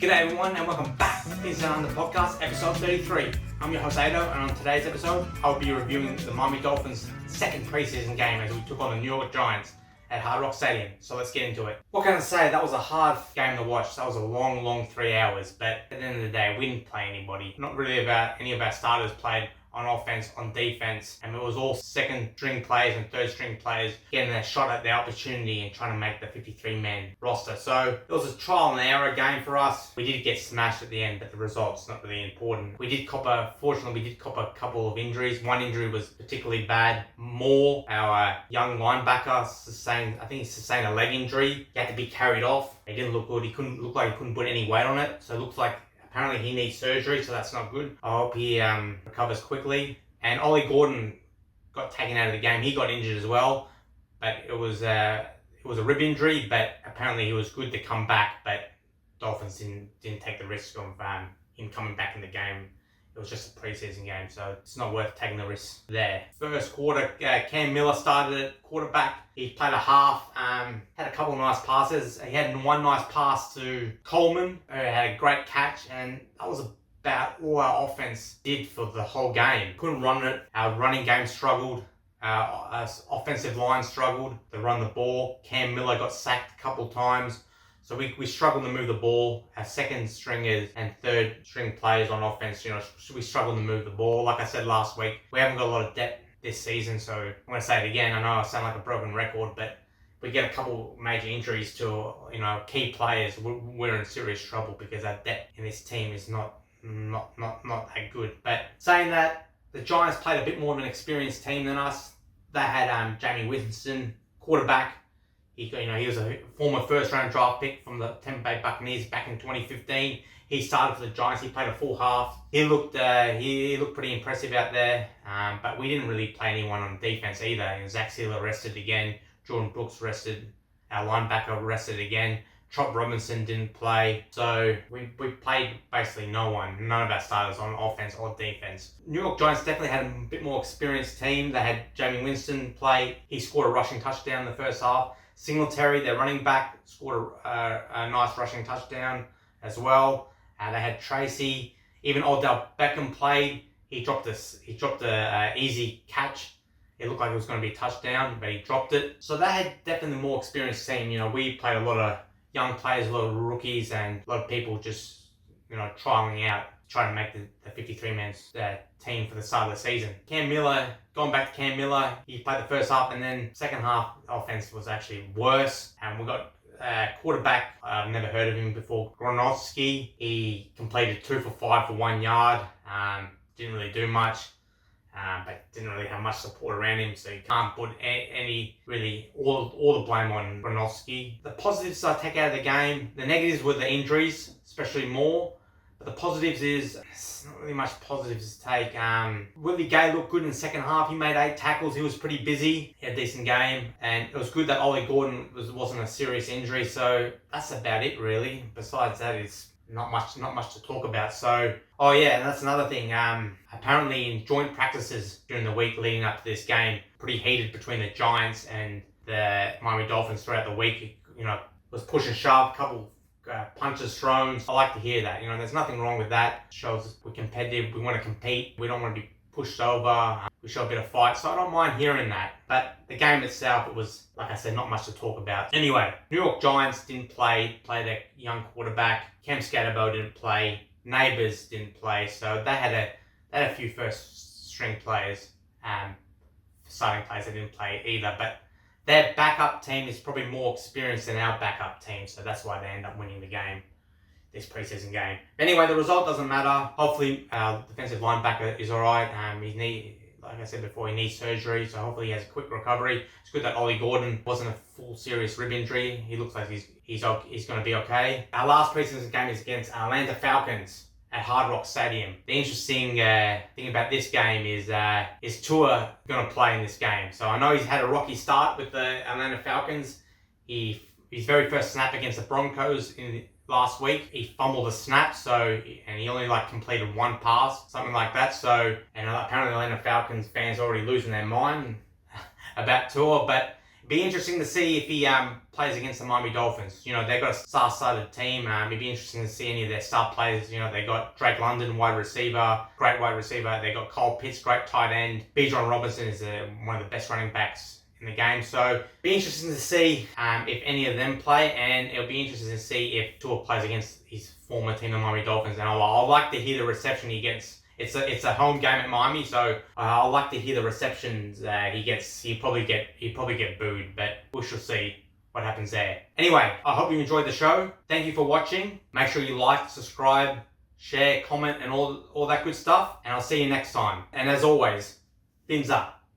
G'day everyone and welcome back to Preseason on the podcast, episode 33. I'm your host Ado, and on today's episode, I'll be reviewing the Miami Dolphins' second preseason game as we took on the New York Giants at Hard Rock Stadium. So let's get into it. What can I say? That was a hard game to watch. That was a long 3 hours, but at the end of the day, we didn't play anybody. Not really about any of our starters played on offense, on defense, and it was all second string players and third string players getting their shot at the opportunity and trying to make the 53-man roster. So it was a trial and error game for us. We did get smashed at the end, but the result's not really important. Fortunately, we did cop a couple of injuries. One injury was particularly bad. Moore, our young linebacker, sustained a leg injury. He had to be carried off. He didn't look good. He couldn't put any weight on it. So it looks like apparently he needs surgery, so that's not good. I hope he recovers quickly. And Ollie Gordon got taken out of the game. He got injured as well, but it was a rib injury. But apparently he was good to come back. But Dolphins didn't take the risk of him coming back in the game. It was just a preseason game, so it's not worth taking the risk there. First quarter, Cam Miller started at quarterback. He played a half, had a couple of nice passes. He had one nice pass to Coleman, who had a great catch, and that was about all our offense did for the whole game. Couldn't run it. Our running game struggled. Our offensive line struggled to run the ball. Cam Miller got sacked a couple times. So we struggled to move the ball. Our second stringers and third string players on offense, we struggled to move the ball. Like I said last week, we haven't got a lot of depth this season, so I'm going to say it again. I know I sound like a broken record, but we get a couple major injuries to key players, we're in serious trouble because our depth in this team is not that good. But saying that, the Giants played a bit more of an experienced team than us. They had Jamie Winston, quarterback. He was a former first-round draft pick from the Tampa Bay Buccaneers back in 2015. He started for the Giants. He played a full half. He looked pretty impressive out there, but we didn't really play anyone on defense either. Zach Sealer rested again. Jordan Brooks rested. Our linebacker rested again. Chop Robinson didn't play. So we played basically no one. None of our starters on offense or defense. New York Giants definitely had a bit more experienced team. They had Jamie Winston play. He scored a rushing touchdown in the first half. Singletary, their running back, scored a nice rushing touchdown as well. They had Tracy. Even Odell Beckham played. He dropped a easy catch. It looked like it was going to be a touchdown, but he dropped it. So they had definitely a more experienced team. We played a lot of young players, a lot of rookies, and a lot of people just trialing out, trying to make the 53-man team for the start of the season. Going back to Cam Miller, he played the first half, and then second half offense was actually worse. And we got quarterback, I've never heard of him before, Gronowski. He completed 2 for 5 for 1 yard. Didn't really do much, but didn't really have much support around him, so you can't put all the blame on Gronowski. The positives I take out of the game, the negatives were the injuries, especially Moore. But the positives is, there's not really much positives to take. Willie Gay looked good in the second half. He made 8 tackles. He was pretty busy. He had a decent game. And it was good that Ollie Gordon wasn't a serious injury. So that's about it, really. Besides that, it's not much to talk about. So, oh yeah, and that's another thing. Apparently in joint practices during the week leading up to this game, pretty heated between the Giants and the Miami Dolphins throughout the week. Was push and shove, couple punches thrown. I like to hear that. There's nothing wrong with that. It shows we're competitive. We want to compete. We don't want to be pushed over. We show a bit of fight. So I don't mind hearing that. But the game itself, it was, like I said, not much to talk about. Anyway, New York Giants didn't play their young quarterback. Cam Scatterbo didn't play. Neighbors didn't play. So they had a few first string players, starting players that didn't play either. But their backup team is probably more experienced than our backup team, so that's why they end up winning the game, this preseason game. Anyway, the result doesn't matter. Hopefully, our defensive linebacker is all right. Like I said before, he needs surgery, so hopefully he has a quick recovery. It's good that Ollie Gordon wasn't a full serious rib injury. He looks like he's going to be okay. Our last preseason game is against Atlanta Falcons at Hard Rock Stadium. The interesting thing about this game is Tua going to play in this game. So I know he's had a rocky start with the Atlanta Falcons. His very first snap against the Broncos in last week, he fumbled a snap, and he only completed 1 pass, something like that. So, and apparently the Atlanta Falcons fans are already losing their mind about Tua, but Be interesting to see if he plays against the Miami Dolphins. You know, they've got a star-studded team. It'd be interesting to see any of their star players. You know, they got Drake London, wide receiver, great wide receiver. They got Cole Pitts, great tight end. Bijan Robinson is one of the best running backs in the game. So be interesting to see if any of them play, and it'll be interesting to see if Tua plays against his former team, the Miami Dolphins. And I'll like to hear the reception he gets. It's a home game at Miami, so I'll like to hear the receptions that he gets. He'll probably get booed, but we shall see what happens there. Anyway, I hope you enjoyed the show. Thank you for watching. Make sure you like, subscribe, share, comment, and all that good stuff. And I'll see you next time. And as always, fins up.